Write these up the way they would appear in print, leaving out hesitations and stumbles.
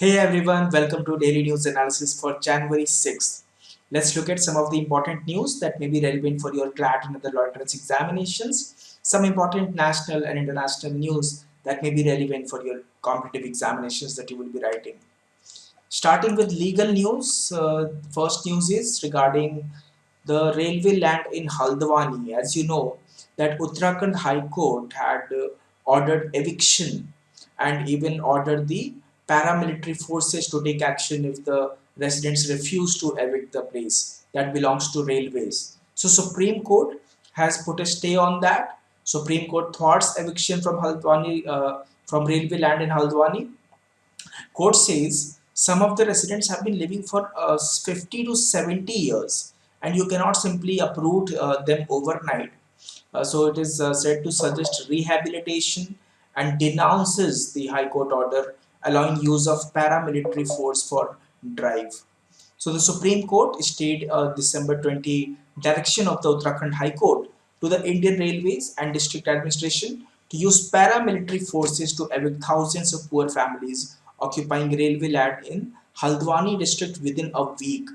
Hey everyone, welcome to Daily News Analysis for January 6th. Let's look at some of the important news that may be relevant for your CLAT and other law entrance examinations, some important national and international news that may be relevant for your competitive examinations that you will be writing. Starting with legal news, first news is regarding the railway land in Haldwani. As you know, that Uttarakhand High Court had ordered eviction and even ordered the paramilitary forces to take action if the residents refuse to evict the place that belongs to railways. So Supreme Court has put a stay on that. Supreme Court thwarts eviction from Haldwani from railway land in Haldwani. Court says some of the residents have been living for 50 to 70 years and you cannot simply uproot them overnight. So it is said to suggest rehabilitation and denounces the High Court order allowing use of paramilitary force for drive. So the Supreme Court stayed December 20 direction of the Uttarakhand High Court to the Indian Railways and District Administration to use paramilitary forces to evict thousands of poor families occupying railway land in Haldwani district within a week.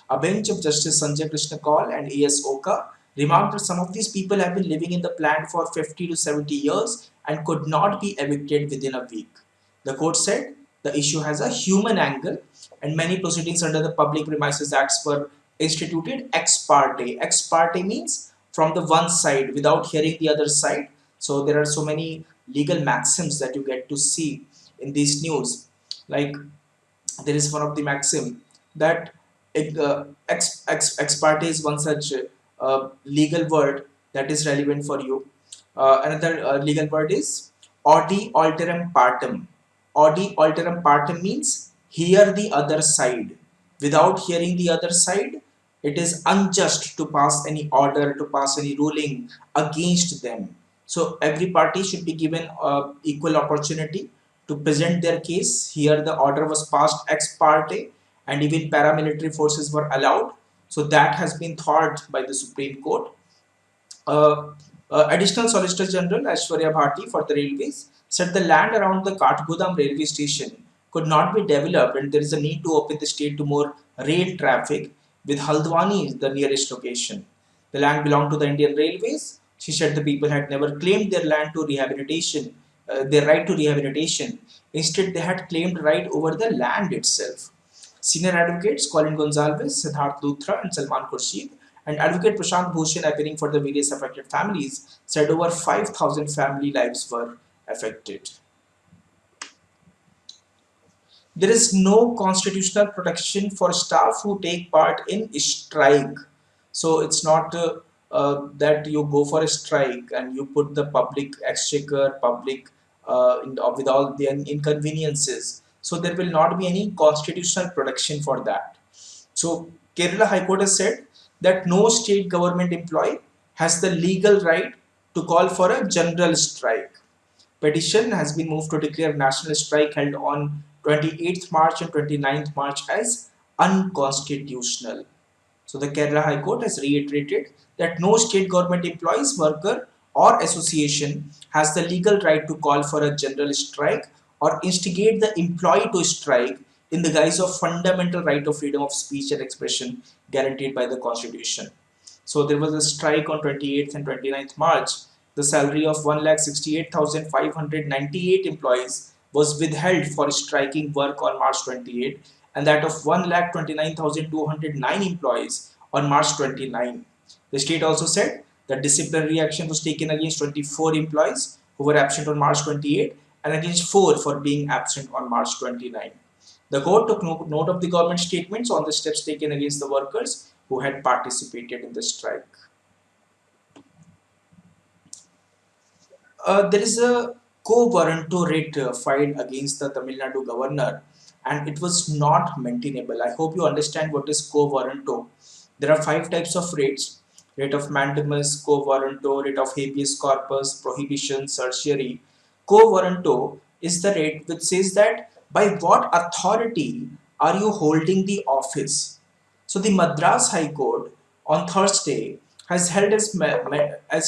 A bench of Justice Sanjay Krishna Kaul and A.S. Oka remarked that some of these people have been living in the plant for 50 to 70 years and could not be evicted within a week. The court said the issue has a human angle and many proceedings under the Public Premises Acts were instituted ex parte. Ex parte means from the one side without hearing the other side. So there are so many legal maxims that you get to see in these news. Like there is one of the maxim that ex parte is one such legal word that is relevant for you. Another legal word is audi alteram partem. Audi alteram partem means hear the other side. Without hearing the other side, it is unjust to pass any order, to pass any ruling against them. So every party should be given equal opportunity to present their case. Here the order was passed ex parte and even paramilitary forces were allowed. So that has been thwarted by the Supreme Court. Uh, Additional Solicitor General Aishwarya Bharti for the railways said the land around the Kathgodam railway station could not be developed and there is a need to open the state to more rail traffic with Haldwani the nearest location. The land belonged to the Indian Railways. She said the people had never claimed their land to rehabilitation, their right to rehabilitation. Instead, they had claimed right over the land itself. Senior advocates Colin Gonzalez, Siddharth Luthra, and Salman Khurshid, and advocate Prashant Bhushan, appearing for the various affected families, said over 5,000 family lives were affected. There is no constitutional protection for staff who take part in strike. So it's not that you go for a strike and you put the public exchequer, public with all the inconveniences. So there will not be any constitutional protection for that. So Kerala High Court has said that no state government employee has the legal right to call for a general strike. Petition has been moved to declare national strike held on 28th March and 29th March as unconstitutional. So the Kerala High Court has reiterated that no state government employees, worker or association has the legal right to call for a general strike or instigate the employee to strike in the guise of fundamental right of freedom of speech and expression guaranteed by the Constitution. So there was a strike on 28th and 29th March. The salary of 1,68,598 employees was withheld for striking work on March 28 and that of 1,29,209 employees on March 29. The state also said that disciplinary action was taken against 24 employees who were absent on March 28 and against 4 for being absent on March 29. The court took note of the government statements on the steps taken against the workers who had participated in the strike. There is a quo warranto writ filed against the Tamil Nadu governor and it was not maintainable. I hope you understand what is quo warranto. There are five types of writs: writ of mandamus, quo warranto, writ of habeas corpus, prohibition, certiorari. Quo warranto is the writ which says that by what authority are you holding the office. So the Madras High Court on Thursday has held as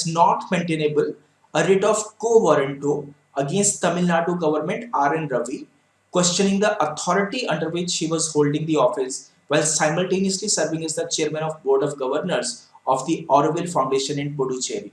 not maintainable a writ of quo warranto against Tamil Nadu government R.N. Ravi questioning the authority under which he was holding the office while simultaneously serving as the chairman of board of governors of the Auroville Foundation in Puducherry.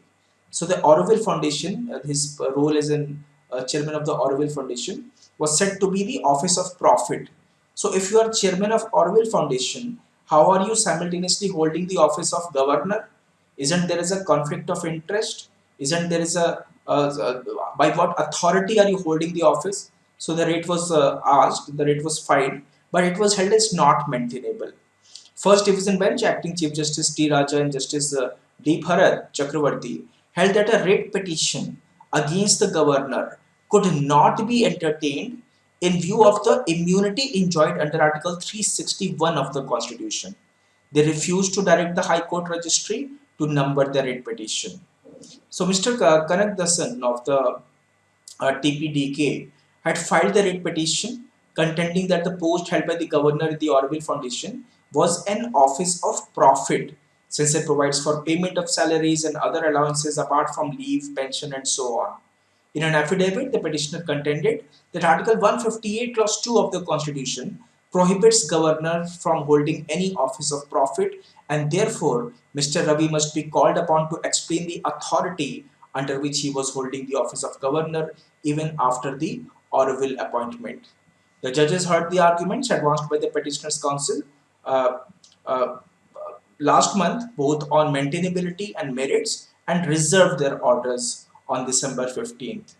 So the Auroville Foundation, his role as an chairman of the Auroville Foundation, was said to be the office of profit. So if you are chairman of Auroville Foundation, how are you simultaneously holding the office of governor? Isn't there is a conflict of interest? Isn't there is by what authority are you holding the office? So the rate was asked, the rate was filed, but it was held as not maintainable. First Division Bench, Acting Chief Justice T. Raja and Justice D. Bharat Chakravarti held that a writ petition against the governor could not be entertained in view of the immunity enjoyed under Article 361 of the Constitution. They refused to direct the High Court registry to number the writ petition. So Mr. Kanak Dasan of the TPDK had filed the writ petition contending that the post held by the governor in the Auroville Foundation was an office of profit since it provides for payment of salaries and other allowances apart from leave, pension and so on. In an affidavit, the petitioner contended that Article 158 Clause 2 of the Constitution prohibits governor from holding any office of profit and therefore Mr. Ravi must be called upon to explain the authority under which he was holding the office of governor even after the Auroville appointment. The judges heard the arguments advanced by the petitioner's counsel uh, uh, last month, both on maintainability and merits, and reserved their orders on December 15th.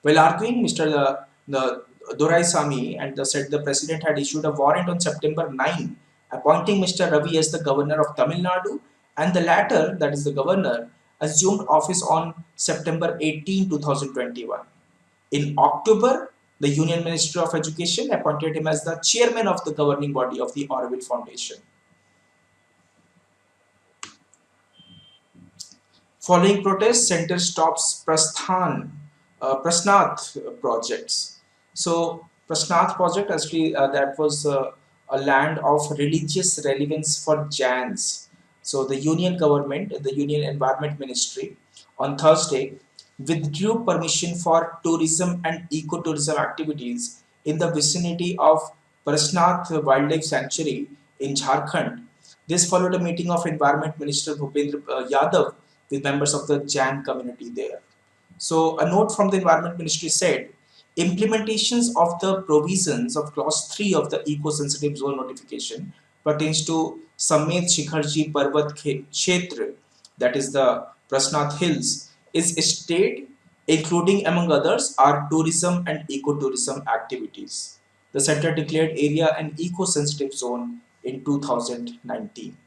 While arguing, Mr. Doraisamy and said the president had issued a warrant on September 9, appointing Mr. Ravi as the governor of Tamil Nadu, and the latter, that is the governor, assumed office on September 18, 2021. In October, the Union Ministry of Education appointed him as the chairman of the governing body of the Auroville Foundation. Following protests, center stops Prasnath projects. So Prasnath project actually that was a land of religious relevance for Jains. So the Union government, the Union Environment Ministry, on Thursday withdrew permission for tourism and ecotourism activities in the vicinity of Prasnath Wildlife Sanctuary in Jharkhand. This followed a meeting of Environment Minister Bhupendra Yadav with members of the Jain community there. So a note from the Environment Ministry said, implementations of the provisions of clause 3 of the eco-sensitive zone notification pertains to Samet Shikharji Parvat Kshetra, that is the Prasnath Hills, is state including among others are tourism and ecotourism activities. The center declared area an eco-sensitive zone in 2019.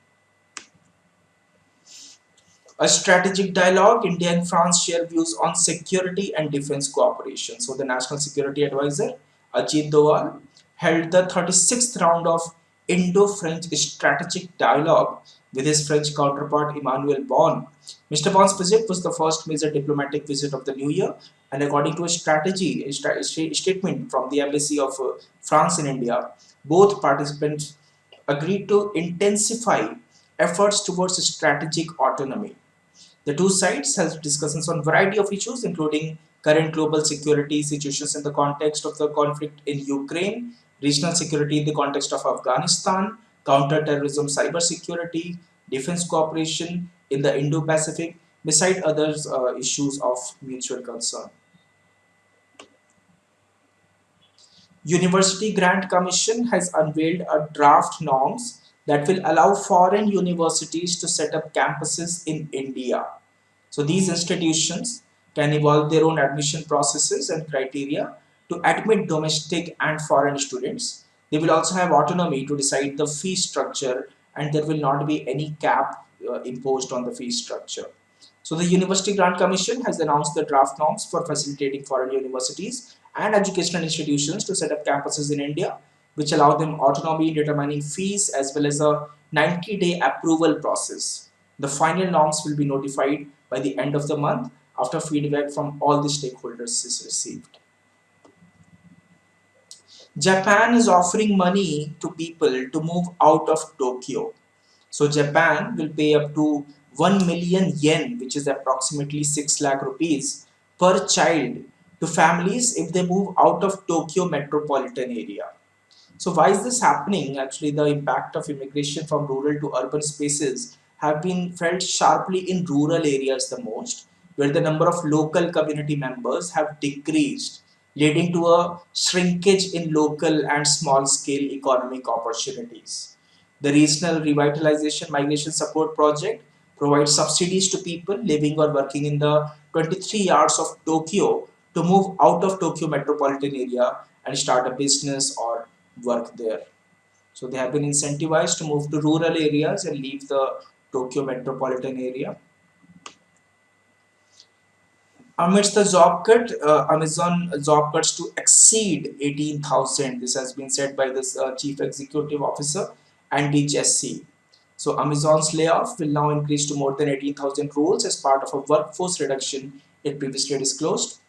A strategic dialogue, India and France share views on security and defense cooperation. So the National Security Advisor, Ajit Doval, held the 36th round of Indo-French strategic dialogue with his French counterpart Emmanuel Bon. Mr. Bon's visit was the first major diplomatic visit of the new year, and according to a statement from the Embassy of France in India, both participants agreed to intensify efforts towards strategic autonomy. The two sides held discussions on a variety of issues, including current global security situations in the context of the conflict in Ukraine, regional security in the context of Afghanistan, counter-terrorism, cybersecurity, defense cooperation in the Indo-Pacific, beside other issues of mutual concern. University Grant Commission has unveiled a draft norms that will allow foreign universities to set up campuses in India. So these institutions can evolve their own admission processes and criteria to admit domestic and foreign students. They will also have autonomy to decide the fee structure, and there will not be any cap imposed on the fee structure. So the University Grant Commission has announced the draft norms for facilitating foreign universities and educational institutions to set up campuses in India, which allow them autonomy in determining fees as well as a 90-day approval process. The final norms will be notified by the end of the month after feedback from all the stakeholders is received. Japan is offering money to people to move out of Tokyo. So Japan will pay up to 1 million yen, which is approximately 6 lakh rupees per child, to families if they move out of Tokyo metropolitan area. So why is this happening? Actually, the impact of immigration from rural to urban spaces have been felt sharply in rural areas the most, where the number of local community members have decreased, leading to a shrinkage in local and small scale economic opportunities. The Regional Revitalization Migration Support Project provides subsidies to people living or working in the 23 yards of Tokyo to move out of Tokyo metropolitan area and start a business or work there. So they have been incentivized to move to rural areas and leave the Tokyo metropolitan area. Amidst the job cut, Amazon job cuts to exceed 18,000. This has been said by this chief executive officer, Andy Jassy. So Amazon's layoff will now increase to more than 18,000 roles as part of a workforce reduction it previously disclosed.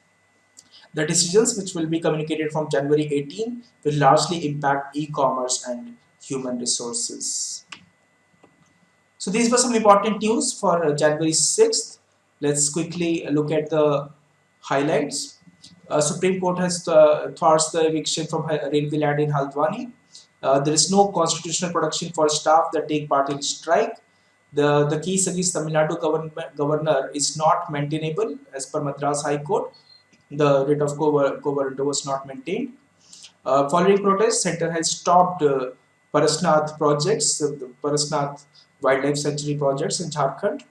The decisions, which will be communicated from January 18, will largely impact e-commerce and human resources. So these were some important news for January 6th. Let's quickly look at the highlights. Supreme Court has thwarts the eviction from railway land in Haldwani. There is no constitutional protection for staff that take part in strike. The case against Tamil Nadu governor is not maintainable as per Madras High Court. The writ of quo warranto was not maintained. Following protests, Center has stopped Parasnath projects, the Parasnath Wildlife Sanctuary projects in Jharkhand.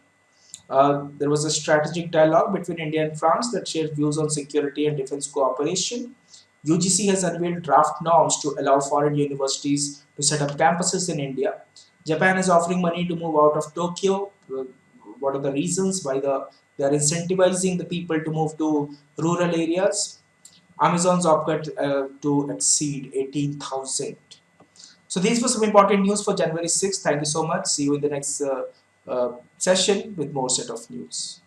There was a strategic dialogue between India and France that shared views on security and defense cooperation. UGC has unveiled draft norms to allow foreign universities to set up campuses in India. Japan is offering money to move out of Tokyo. What are the reasons why they are incentivizing the people to move to rural areas? Amazon's cut to exceed 18,000. So these were some important news for January 6th. Thank you so much. See you in the next session with more set of news.